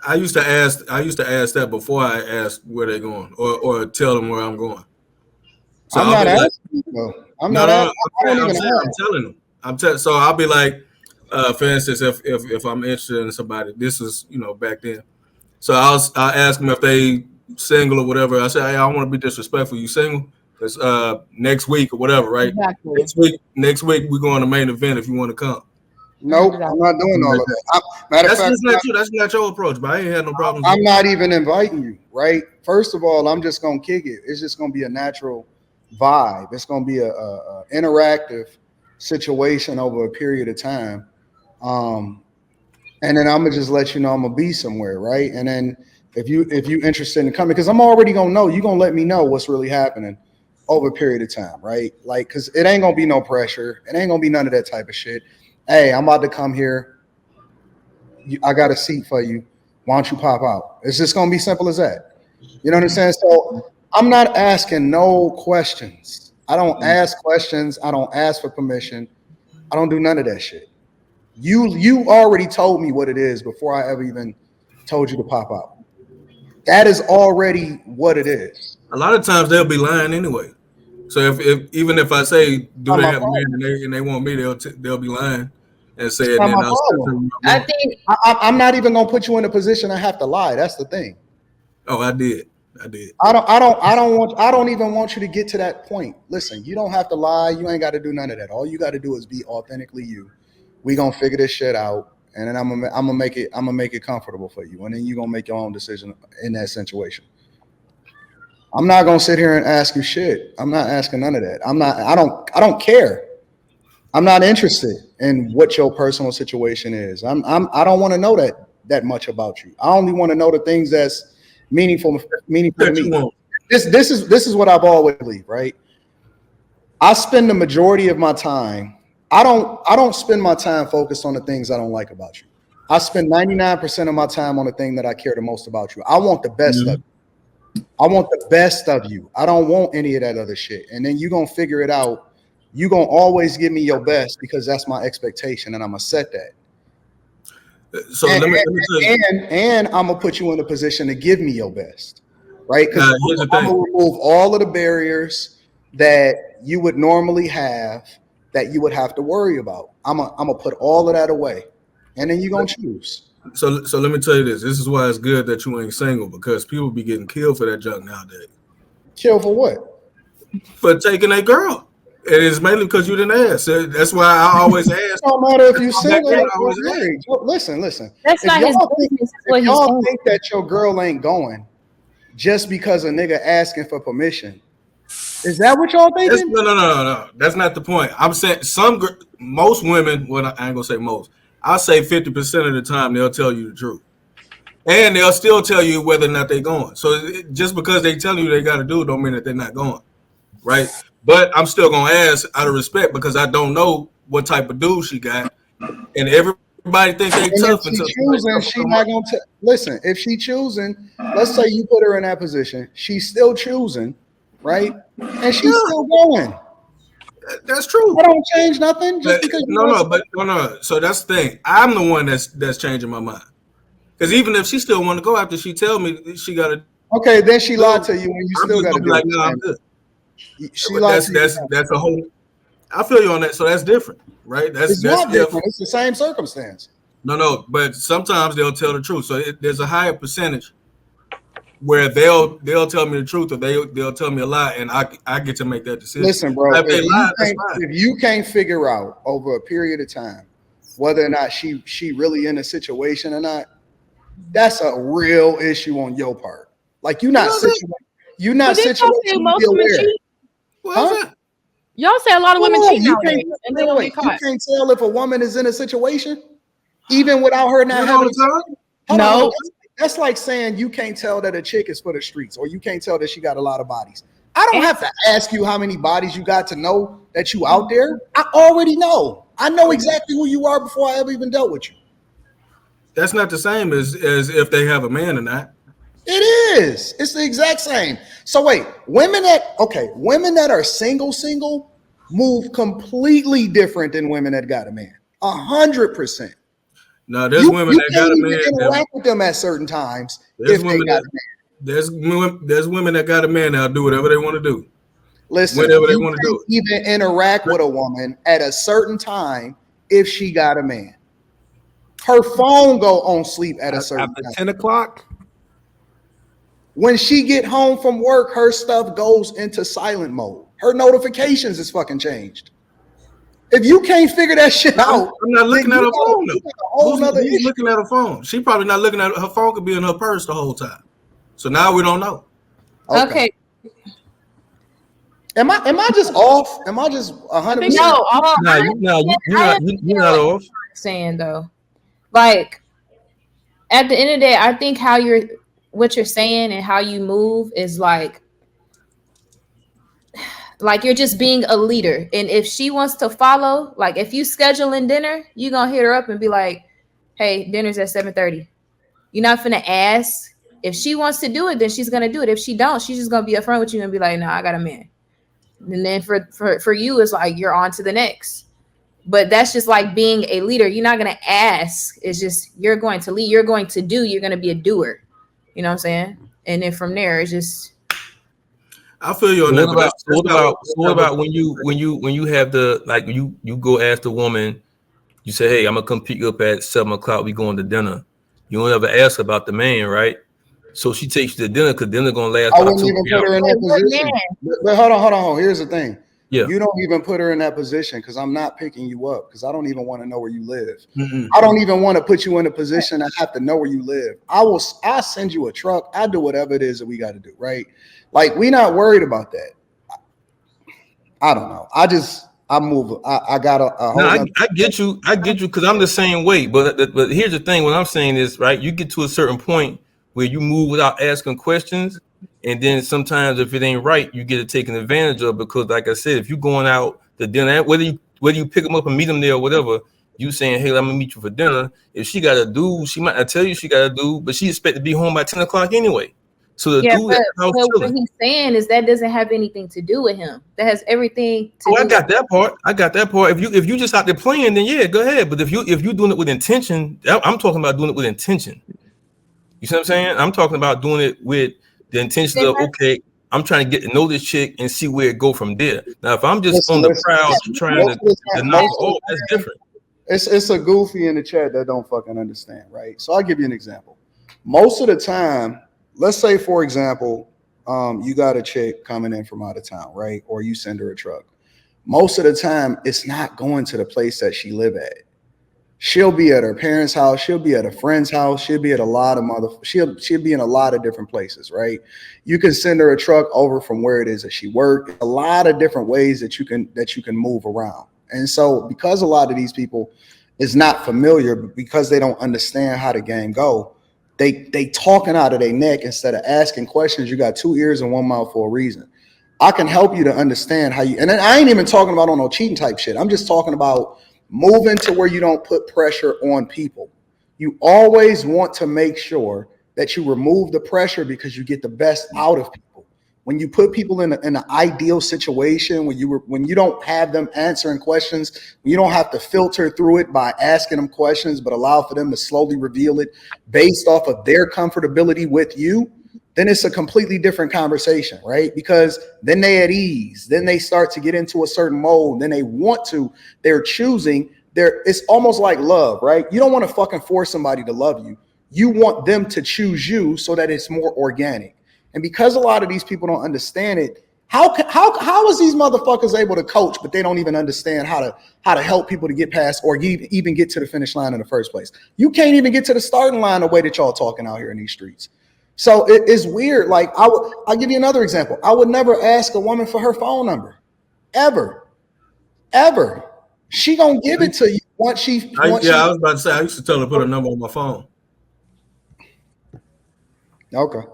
I used to ask that before I asked where they're going, or tell them where I'm going. So I'm I'll not be like, asking you though. I'm no, not no, no. asking. I don't I'm even saying I'm ask. telling them. So I'll be like, for instance, if I'm interested in somebody, this is back then. So I'll ask them if they single or whatever. I say, hey, I don't want to be disrespectful. You single? Because next week or whatever, right? Exactly. Next week we go on the main event if you want to come. Nope, I'm Exactly. not doing all of that. Matter of That's fact, just not you. That's not your approach. But I ain't had no problems with I'm not even inviting you. Right? First of all, I'm just gonna kick it. It's just gonna be a natural vibe. It's gonna be a interactive situation over a period of time. Um, and then I'm gonna just let you know I'm gonna be somewhere, right? And then if you interested in coming, because I'm already gonna know, you're gonna let me know what's really happening over a period of time, right? Like, because it ain't gonna be no pressure, it ain't gonna be none of that type of shit. Hey, I'm about to come here. I got a seat for you. Why don't you pop out? It's just gonna be simple as that. You know what I'm saying? So I'm not asking no questions. I don't it. ask questions. I don't ask for permission. I don't do none of that shit. You already told me what it is before I ever even told you to pop out. That is already what it is. A lot of times they'll be lying anyway. So if even if I say do Not they my have a man problem. and they want me, they'll be lying and It's say it, and not then my I'll say to problem. them, I'm I going. think I'm not even gonna put you in a position I have to lie. That's the thing. Oh, I did. I did. I don't even want you to get to that point. Listen, you don't have to lie. You ain't got to do none of that. All you got to do is be authentically you. We gonna figure this shit out, and then I'm gonna make it comfortable for you, and then you gonna make your own decision in that situation. I'm not gonna sit here and ask you shit. I'm not asking none of that. I don't care. I'm not interested in what your personal situation is. I don't want to know that much about you. I only want to know the things that's meaningful to That you me. want. This is what I've always believed, right? I spend the majority of my time. I don't spend my time focused on the things I don't like about you. I spend 99% of my time on the thing that I care the most about you. I want the best of Mhm. you. I want the best of you. I don't want any of that other shit. And then you're gonna figure it out. You're gonna always give me your best because that's my expectation, and I'm gonna set that. So And let me tell you. and I'm gonna put you in a position to give me your best, right? Because Now I'm, here's the I'm thing. gonna remove all of the barriers that you would normally have that you would have to worry about. I'm gonna put all of that away, and then you're gonna choose. So let me tell you this. This is why it's good that you ain't single because people be getting killed for that junk nowadays Kill for what? for taking a girl. And it's mainly because you didn't ask. So that's why I always ask. It don't matter if you That's why back single then or I always ask. married. Listen. that's If not his y'all think business. Is if what he's y'all saying. think that your girl ain't going just because a nigga asking for permission, is that what y'all That's thinking? no. That's not the point. I'm saying most women. Well, I ain't gonna say most. I'll say 50% of the time they'll tell you the truth, and they'll still tell you whether or not they're going. So just because they tell you they got to do it, don't mean that they're not going, right? But I'm still gonna ask out of respect because I don't know what type of dude she got, and everybody think they tough And until if somebody she tough for choosing, somebody. she not gonna listen. If she choosing, let's say you put her in that position, she's still choosing, right? And she's Yeah, still going. that's That true. don't change nothing just But because you no, want no, somebody. but no. So that's the thing. I'm the one that's changing my mind. Because even if she still want to go after she tell me she got to do, Okay, then she I'm lied just to you, and you gonna be still like, got to no, deal I'm with good. it. She But lied to you. that's a whole. I feel you on that. So that's different, right? It's That's not if different. It's the same circumstance. no. But sometimes they'll tell the truth. So there's a higher percentage where they'll tell me the truth or they'll tell me a lie, and I get to make that decision. Listen, bro, Now, if they lie, that's fine. if you can't figure out over a period of time whether or not she really in a situation or not, that's a real issue on your part. Like What else that? you're not But didn't y'all say situationally most women aware, cheat? What else huh? that? Y'all say a lot of women No, cheat you can't. nowadays and they don't Wait. get You caught. can't tell if a woman is in a situation even without her not Not all having. the time. Hold on. No, That's like saying you can't tell that a chick is for the streets, or you can't tell that she got a lot of bodies. I don't and have to ask you how many bodies you got to know that you out there. I already know. I know exactly who you are before I ever even dealt with you. That's not the same as if they have a man or not. It is. It's the exact same. So wait, women that are single move completely different than women that got a man. 100%. No, there's women You that got can't a even man. interact with them at certain times There's if they women got that a man. there's women that got a man that'll do whatever they want to do, Listen, whenever they you want to can't do even interact with a woman at a certain time if she got a man. Her phone go on sleep at a certain After time. 10 o'clock? When she get home from work, her stuff goes into silent mode. Her notifications is fucking changed. If you can't figure that shit it. out, I'm not looking then at her phone you though. got a whole nother Who's issue. looking at her phone? She probably not looking at her phone. Could be in her purse the whole time. So now we don't know. Okay. Am I just off? Am I just 100%? No, You're not off. saying though. Like at the end of the day, I think what you're saying and how you move is like you're just being a leader. And if she wants to follow, like if you scheduling dinner, you're gonna hit her up and be like, hey, dinner's at 7:30. You're not finna ask. If she wants to do it, then she's gonna do it. If she don't, she's just gonna be upfront with you and be like, no, I got a man. And then for you, it's like you're on to the next. But that's just like being a leader. You're not gonna ask. It's just you're going to lead. You're going to do. You're gonna be a doer. You know what I'm saying? And then from there, it's just. I feel you on that. What about when you have the like you go ask the woman, you say, hey, I'm gonna come pick you up at 7 o'clock. We going to dinner. You don't ever ask about the man, right? So she takes you to dinner because dinner gonna last. I wouldn't even put her in that position. But hold on. Here's the thing. Yeah. You don't even put her in that position because I'm not picking you up because I don't even want to know where you live. Mm-mm. I don't even want to put you in a position I have to know where you live. I'll send you a truck. I'll do whatever it is that we got to do, right? Like, we're not worried about that. I don't know. I move. I got a whole. No, I get you because I'm the same way. But here's the thing. What I'm saying is, right, you get to a certain point where you move without asking questions. And then sometimes if it ain't right, you get it taken advantage of because, like I said, if you're going out to dinner, whether you pick them up and meet them there or whatever, you saying, hey, I'm gonna meet you for dinner. If she got a dude, she might not tell you she got a dude, but she expect to be home by 10 o'clock anyway. So the dude but what he's saying is that doesn't have anything to do with him. That has everything to do I got that part. If you just out there playing, then yeah, go ahead. But if you doing it with intention, I'm talking about doing it with intention. You see what I'm saying? I'm talking about doing it with the intention of, okay, I'm trying to get to know this chick and see where it go from there. Now, if I'm just on the prowl trying to knock it off, that's different. It's a goofy in the chat that don't fucking understand, right? So I'll give you an example. Most of the time, let's say, for example, you got a chick coming in from out of town, right? Or you send her a truck. Most of the time, it's not going to the place that she live at. She'll be at her parents' house. She'll be at a friend's house. She'll be at a lot of she'll be in a lot of different places, right? You can send her a truck over from where it is that she works. A lot of different ways that you can move around. And so because a lot of these people is not familiar, because they don't understand how the game go, they talking out of their neck instead of asking questions. You got two ears and one mouth for a reason. I can help you to understand how you, and then I ain't even talking about on no cheating type shit. I'm just talking about moving to where you don't put pressure on people. You always want to make sure that you remove the pressure because you get the best out of people. When you put people in an ideal situation, when you don't have them answering questions, when you don't have to filter through it by asking them questions, but allow for them to slowly reveal it based off of their comfortability with you, then it's a completely different conversation, right? Because then they at ease, then they start to get into a certain mode, then they're choosing, it's almost like love, right? You don't want to fucking force somebody to love you. You want them to choose you so that it's more organic. And because a lot of these people don't understand it, how is these motherfuckers able to coach, but they don't even understand how to help people to get past or even get to the finish line in the first place? You can't even get to the starting line the way that y'all talking out here in these streets. So it's weird. Like I'll give you another example. I would never ask a woman for her phone number, ever. She gonna give it to you once she. I was about to say I used to tell her to put a number on my phone. Okay.